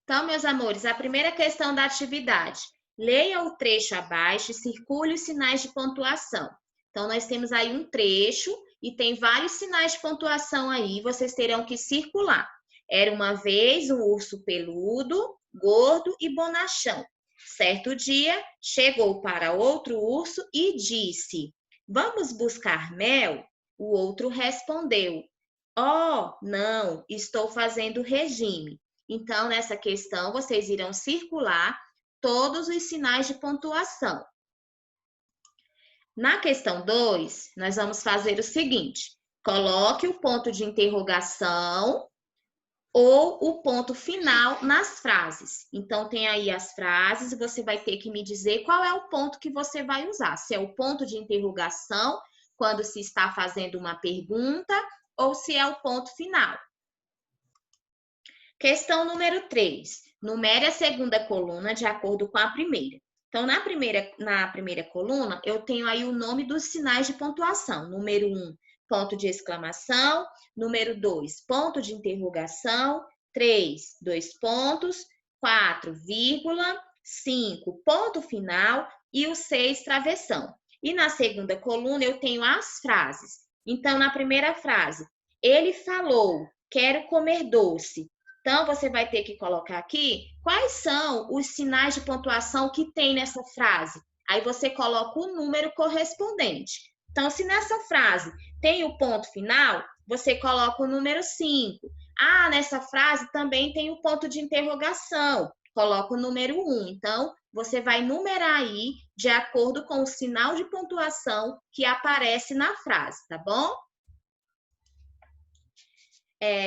Então, meus amores, a primeira questão da atividade. Leia o trecho abaixo e circule os sinais de pontuação. Então, nós temos aí um trecho e tem vários sinais de pontuação aí, vocês terão que circular. Era uma vez um urso peludo, gordo e bonachão. Certo dia, chegou para outro urso e disse: Vamos buscar mel? O outro respondeu: Oh, não, estou fazendo regime. Então, nessa questão, vocês irão circular todos os sinais de pontuação. Na questão 2, nós vamos fazer o seguinte: coloque o ponto de interrogação ou o ponto final nas frases. Então, tem aí as frases e você vai ter que me dizer qual é o ponto que você vai usar. Se é o ponto de interrogação, quando se está fazendo uma pergunta, ou se é o ponto final. Questão número 3. Numere a segunda coluna de acordo com a primeira. Então, na primeira coluna, eu tenho aí o nome dos sinais de pontuação. Número 1, ponto de exclamação. Número 2, ponto de interrogação. 3, 2 pontos. 4, vírgula. 5, ponto final. E o 6, travessão. E na segunda coluna, eu tenho as frases. Então, na primeira frase, ele falou, quero comer doce. Então, você vai ter que colocar aqui quais são os sinais de pontuação que tem nessa frase. Aí você coloca o número correspondente. Então, se nessa frase tem o ponto final, você coloca o número 5. Ah, nessa frase também tem o ponto de interrogação. Coloca o número 1. Então, você vai numerar aí de acordo com o sinal de pontuação que aparece na frase, tá bom?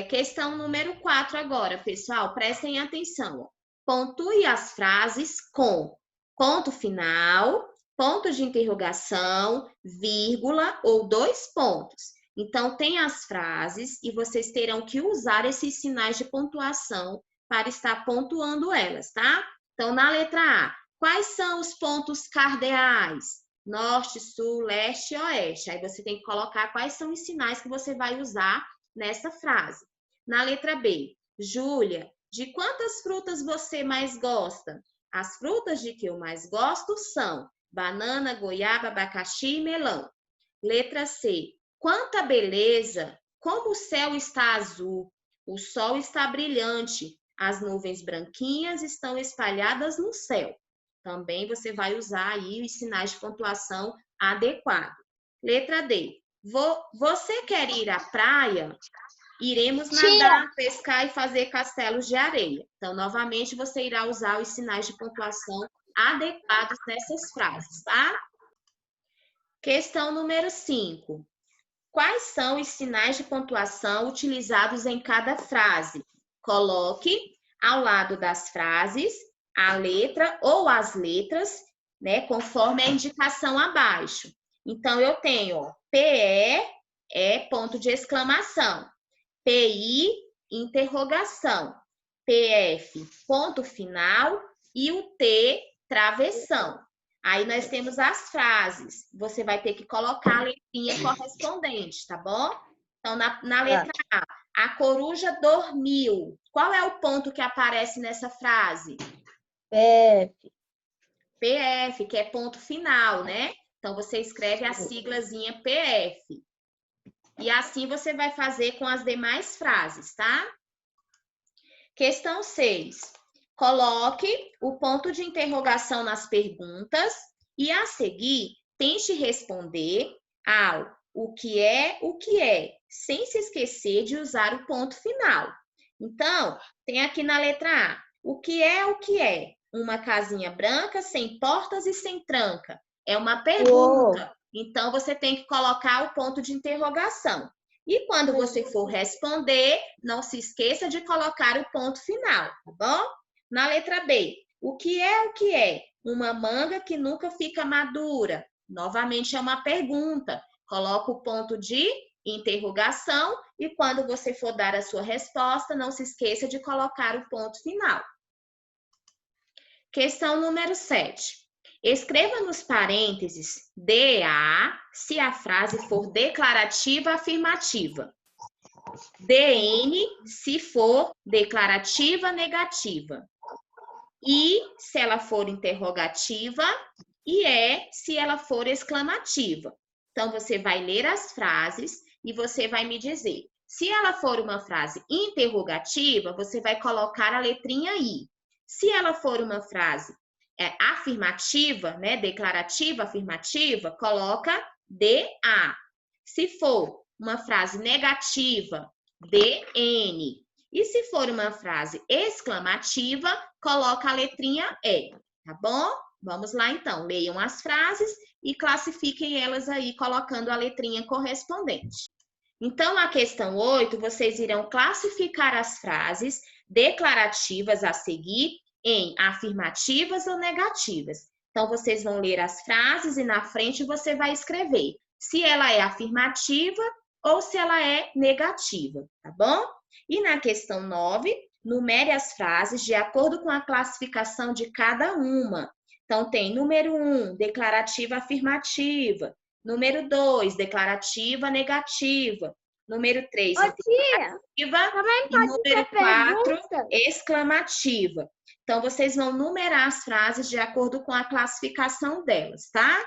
Questão número 4 agora, pessoal, prestem atenção. Pontue as frases com ponto final, ponto de interrogação, vírgula ou 2 pontos. Então, tem as frases e vocês terão que usar esses sinais de pontuação para estar pontuando elas, tá? Então, na letra A, quais são os pontos cardeais? Norte, sul, leste e oeste. Aí você tem que colocar quais são os sinais que você vai usar nessa frase. Na letra B, Júlia, de quantas frutas você mais gosta? As frutas de que eu mais gosto são banana, goiaba, abacaxi e melão. Letra C, quanta beleza! Como o céu está azul, o sol está brilhante, as nuvens branquinhas estão espalhadas no céu. Também você vai usar aí os sinais de pontuação adequados. Letra D, você quer ir à praia? Iremos nadar, pescar e fazer castelos de areia. Então, novamente, você irá usar os sinais de pontuação adequados nessas frases, tá? Questão número 5. Quais são os sinais de pontuação utilizados em cada frase? Coloque ao lado das frases a letra ou as letras, né, conforme a indicação abaixo. Então, eu tenho, ó, PE é ponto de exclamação, PI, interrogação, PF, ponto final e o T, travessão. Aí nós temos as frases. Você vai ter que colocar a letrinha correspondente, tá bom? Então, na letra A coruja dormiu. Qual é o ponto que aparece nessa frase? PF. PF, que é ponto final, né? Então, você escreve a siglazinha PF. E assim você vai fazer com as demais frases, tá? Questão 6. Coloque o ponto de interrogação nas perguntas e, a seguir, tente responder ao o que é, sem se esquecer de usar o ponto final. Então, tem aqui na letra A, o que é? Uma casinha branca, sem portas e sem tranca. É uma pergunta. Então, você tem que colocar o ponto de interrogação. E quando você for responder, não se esqueça de colocar o ponto final, tá bom? Na letra B, o que é? Uma manga que nunca fica madura. Novamente é uma pergunta. Coloca o ponto de interrogação e quando você for dar a sua resposta, não se esqueça de colocar o ponto final. Questão número 7. Escreva nos parênteses DA se a frase for declarativa afirmativa. DN se for declarativa negativa. I se ela for interrogativa e se ela for exclamativa. Então, você vai ler as frases e você vai me dizer. Se ela for uma frase interrogativa, você vai colocar a letrinha I. Se ela for uma frase afirmativa, né, declarativa, afirmativa, coloca DA. Se for uma frase negativa, DN. E se for uma frase exclamativa, coloca a letrinha E, tá bom? Vamos lá, então. Leiam as frases e classifiquem elas aí, colocando a letrinha correspondente. Então, a questão 8, vocês irão classificar as frases declarativas a seguir em afirmativas ou negativas. Então, vocês vão ler as frases e na frente você vai escrever se ela é afirmativa ou se ela é negativa, tá bom? E na questão 9, numere as frases de acordo com a classificação de cada uma. Então, tem número 1, declarativa afirmativa. Número 2, declarativa negativa. Número 3, interrogativa. E número 4, exclamativa. Então, vocês vão numerar as frases de acordo com a classificação delas, tá?